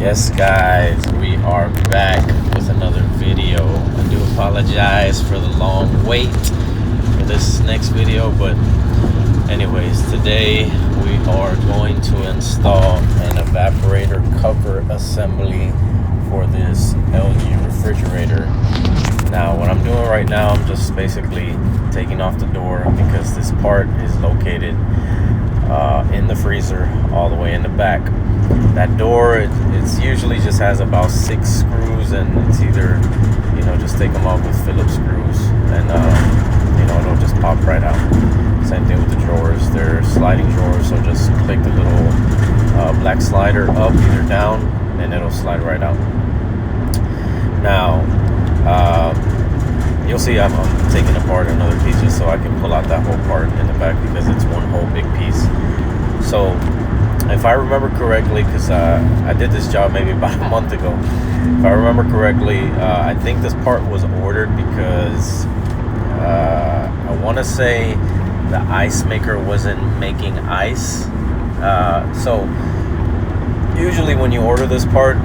Yes, guys, we are back with another video. I do apologize for the long wait for this next video, but anyways, today we are going to install an evaporator cover assembly for this LG refrigerator. Now, what I'm doing right now, I'm just basically taking off the door because this part is located in the freezer all the way in the back. That door, it's usually just has about 6 screws, and it's either, just take them off with Phillips screws, and it'll just pop right out. Same thing with the drawers. They're sliding drawers, so just click the little black slider up, either down, and it'll slide right out. Now, you'll see I'm taking apart another piece just so I can pull out that whole part in the back because it's one whole big piece. So if I remember correctly, because I did this job maybe about a month ago, if I remember correctly, I think this part was ordered because I want to say the ice maker wasn't making ice. So usually when you order this part,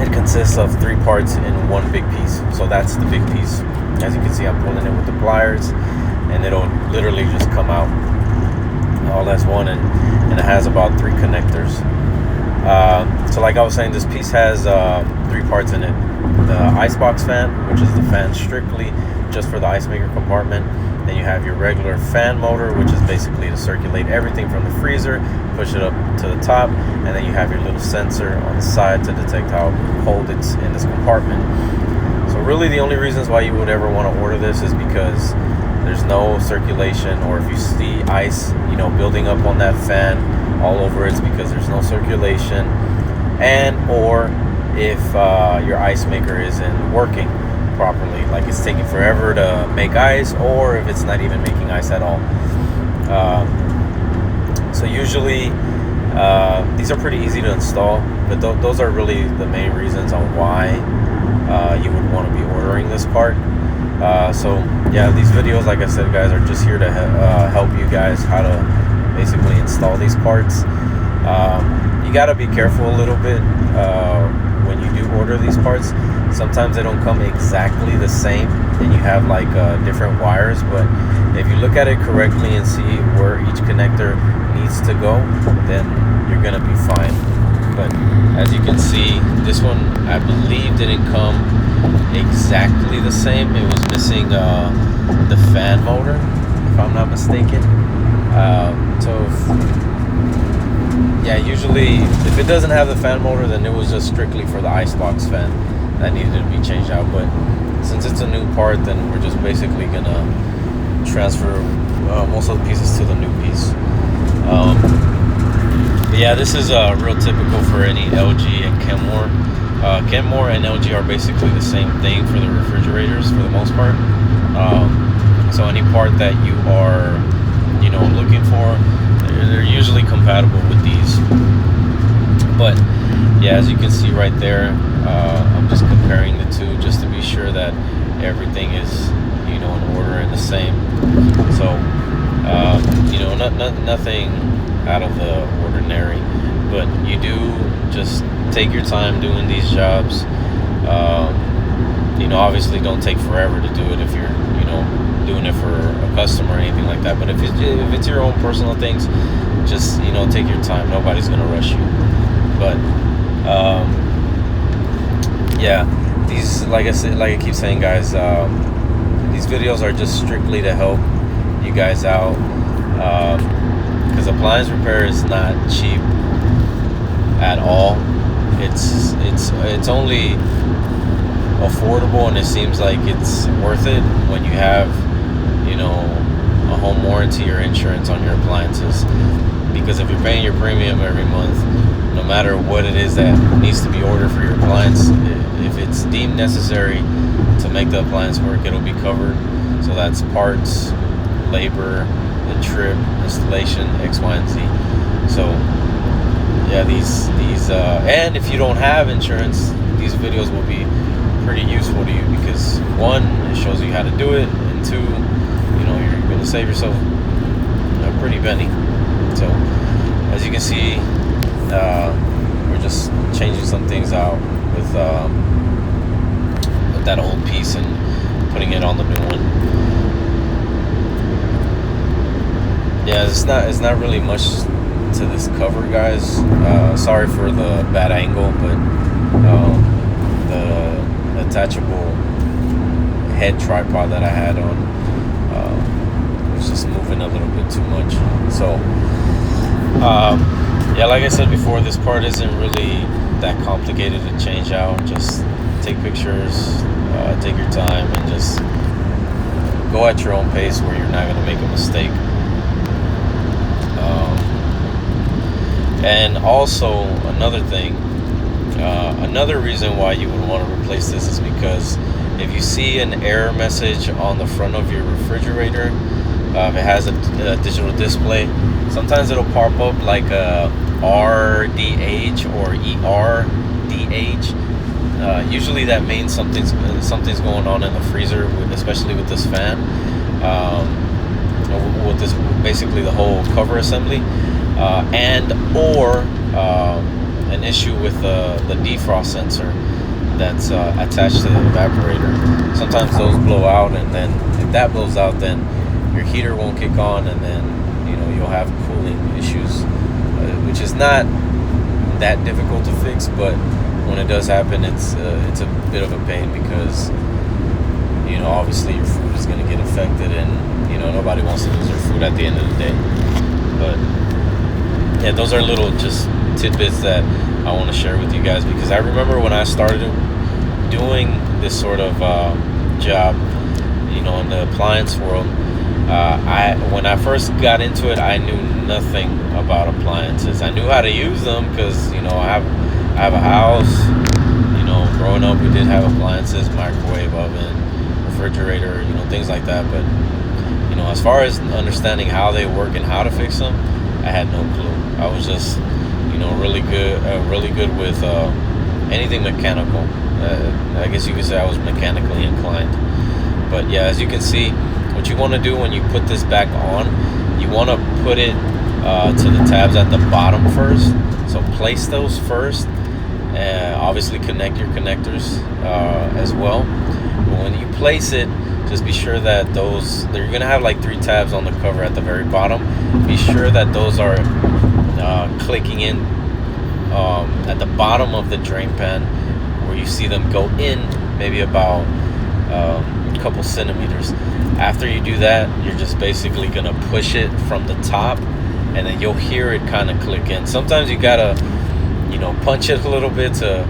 it consists of 3 parts in one big piece. So that's the big piece. As you can see, I'm pulling it with the pliers, and it'll literally just come out all as one, and it has about 3 connectors. So like I was saying, this piece has 3 parts in it. The icebox fan, which is the fan strictly just for the ice maker compartment. Then you have your regular fan motor, which is basically to circulate everything from the freezer, push it up to the top, and then you have your little sensor on the side to detect how cold it's in this compartment. So really the only reasons why you would ever want to order this is because there's no circulation, or if you see ice, building up on that fan all over, it's because there's no circulation, and or if your ice maker isn't working properly, like it's taking forever to make ice, or if it's not even making ice at all. So usually these are pretty easy to install, but those are really the main reasons on why you would want to be ordering this part. So yeah, these videos, like I said, guys, are just here to help you guys how to basically install these parts. You got to be careful a little bit when you do order these parts. Sometimes they don't come exactly the same, and you have like different wires, but if you look at it correctly and see where each connector needs to go, then you're gonna be fine. But as you can see, this one I believe didn't come exactly the same. It was missing the fan motor, if I'm not mistaken. Usually if it doesn't have the fan motor, then it was just strictly for the icebox fan that needed to be changed out. But since it's a new part, then we're just basically gonna transfer most of the pieces to the new piece. But yeah, this is real typical for any LG and Kenmore. Kenmore and LG are basically the same thing for the refrigerators for the most part. So any part that you are, looking for, they're usually compatible with these. But yeah, as you can see right there, I'm just comparing the two just to be sure that everything is, in order and the same. So, nothing out of the ordinary, but you do just take your time doing these jobs. Obviously don't take forever to do it if you're, doing it for a customer or anything like that. But if it's your own personal things, just, take your time. Nobody's going to rush you. But, yeah, these, like I keep saying, guys, these videos are just strictly to help you guys out, because appliance repair is not cheap at all. It's only affordable, and it seems like it's worth it when you have, a home warranty or insurance on your appliances. Because if you're paying your premium every month, no matter what it is that needs to be ordered for your appliance, if it's deemed necessary to make the appliance work, it'll be covered. So that's parts, labor, the trip, installation, X, Y, and Z. So yeah, these and if you don't have insurance, these videos will be pretty useful to you, because 1, it shows you how to do it, and 2, you're going to save yourself a pretty penny. So as you can see, we're just changing some things out with that old piece and putting it on the new one. Yeah, it's not really much to this cover, guys. Sorry for the bad angle, but the attachable head tripod that I had on was just moving a little bit too much. So yeah, like I said before, this part isn't really that complicated to change out. Just take pictures, take your time, and just go at your own pace where you're not going to make a mistake. And also another thing, another reason why you would want to replace this is because if you see an error message on the front of your refrigerator, if it has a digital display, sometimes it'll pop up like a RDH or ERDH. Usually that means something's going on in the freezer, especially with this fan, with this basically the whole cover assembly, and or an issue with the defrost sensor that's attached to the evaporator. Sometimes those blow out, and then if that blows out, then your heater won't kick on, and then you'll have cooling issues, which is not that difficult to fix, but when it does happen, it's a bit of a pain because obviously your food is going to get affected, and nobody wants to lose their food at the end of the day. But yeah, those are little just tidbits that I want to share with you guys, because I remember when I started doing this sort of job, in the appliance world, when I first got into it, I knew nothing about appliances. I knew how to use them because I have a house. Growing up, we did have appliances, microwave, oven, refrigerator, things like that. But as far as understanding how they work and how to fix them, I had no clue. I was just really good with anything mechanical. I guess you could say I was mechanically inclined. But yeah, as you can see, what you want to do when you put this back on, you want to put it to the tabs at the bottom first. So place those first. Obviously connect your connectors as well. But when you place it, just be sure that you're going to have like 3 tabs on the cover at the very bottom. Be sure that those are clicking in at the bottom of the drain pan, where you see them go in maybe about a couple centimeters. After you do that, you're just basically going to push it from the top, and then you'll hear it kind of click in. Sometimes you got to punch it a little bit to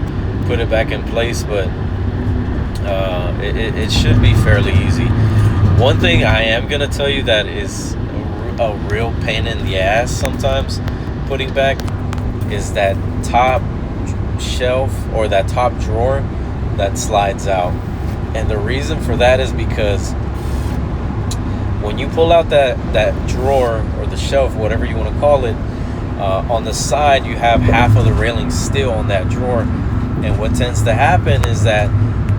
put it back in place, but it should be fairly easy. One thing I am going to tell you that is a real pain in the ass sometimes putting back is that top shelf or that top drawer that slides out. And the reason for that is because when you pull out that drawer or the shelf, whatever you want to call it, on the side you have half of the railing still on that drawer, and what tends to happen is that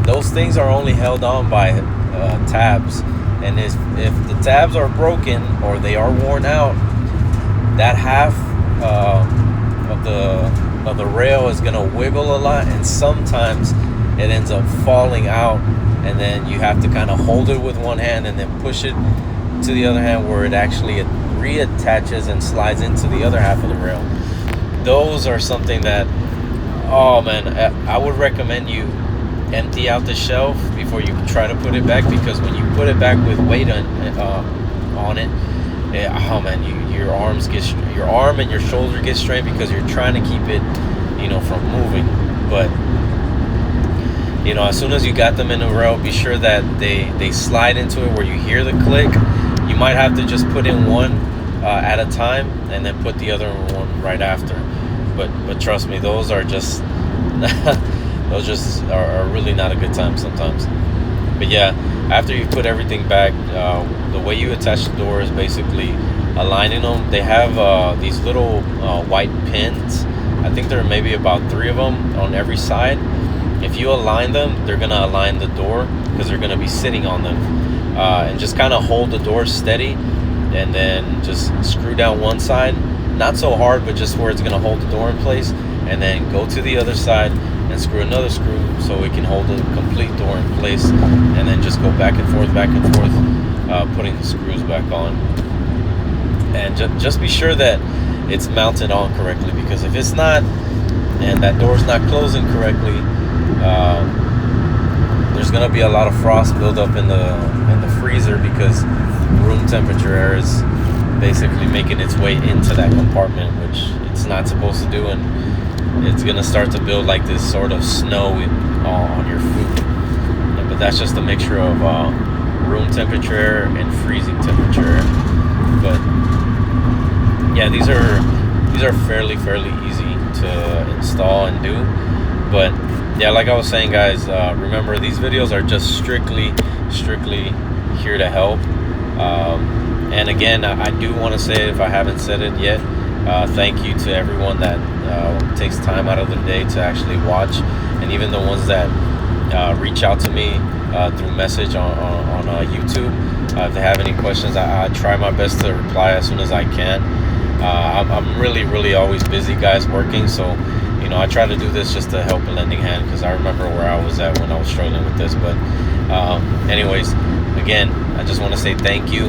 those things are only held on by tabs, and if the tabs are broken or they are worn out, that half of the rail is going to wiggle a lot, and sometimes it ends up falling out, and then you have to kind of hold it with one hand and then push it to the other hand where it actually reattaches and slides into the other half of the rail. Those are something that, oh man, I would recommend you empty out the shelf before you try to put it back, because when you put it back with weight on it, oh man, your arm and your shoulder get strained because you're trying to keep it from moving. But as soon as you got them in a row, be sure that they slide into it where you hear the click. You might have to just put in one at a time and then put the other one right after. But trust me, those are just those just are really not a good time sometimes. But yeah, after you put everything back, the way you attach the door is basically aligning them. They have these little white pins. I think there are maybe about 3 of them on every side. If you align them, they're gonna align the door because they're gonna be sitting on them. And just kind of hold the door steady, and then just screw down one side, not so hard, but just where it's gonna hold the door in place, and then go to the other side and screw another screw so it can hold the complete door in place, and then just go back and forth, putting the screws back on. And just be sure that it's mounted on correctly, because if it's not, and that door's not closing correctly, there's gonna be a lot of frost buildup in the freezer, because room temperature air is basically making its way into that compartment, which it's not supposed to do, and it's gonna start to build like this sort of snow on your food. But that's just a mixture of room temperature air and freezing temperature air. But yeah, these are fairly easy to install and do. But yeah, like I was saying, guys, remember, these videos are just strictly here to help. And again, I do want to say, if I haven't said it yet, thank you to everyone that takes time out of their day to actually watch, and even the ones that reach out to me through message on YouTube. If they have any questions, I try my best to reply as soon as I can. I'm really always busy, guys, working, so you know, I try to do this just to help a lending hand, because I remember where I was at when I was struggling with this. But anyways, again, I just want to say thank you.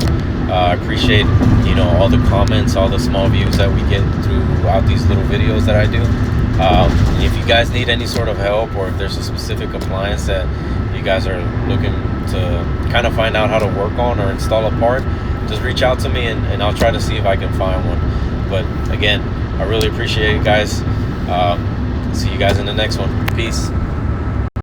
I appreciate, you know, all the comments, all the small views that we get throughout these little videos that I do. If you guys need any sort of help, or if there's a specific appliance that you guys are looking to kind of find out how to work on or install a part, just reach out to me, and I'll try to see if I can find one. But again, I really appreciate it, guys. See you guys in the next one. Peace.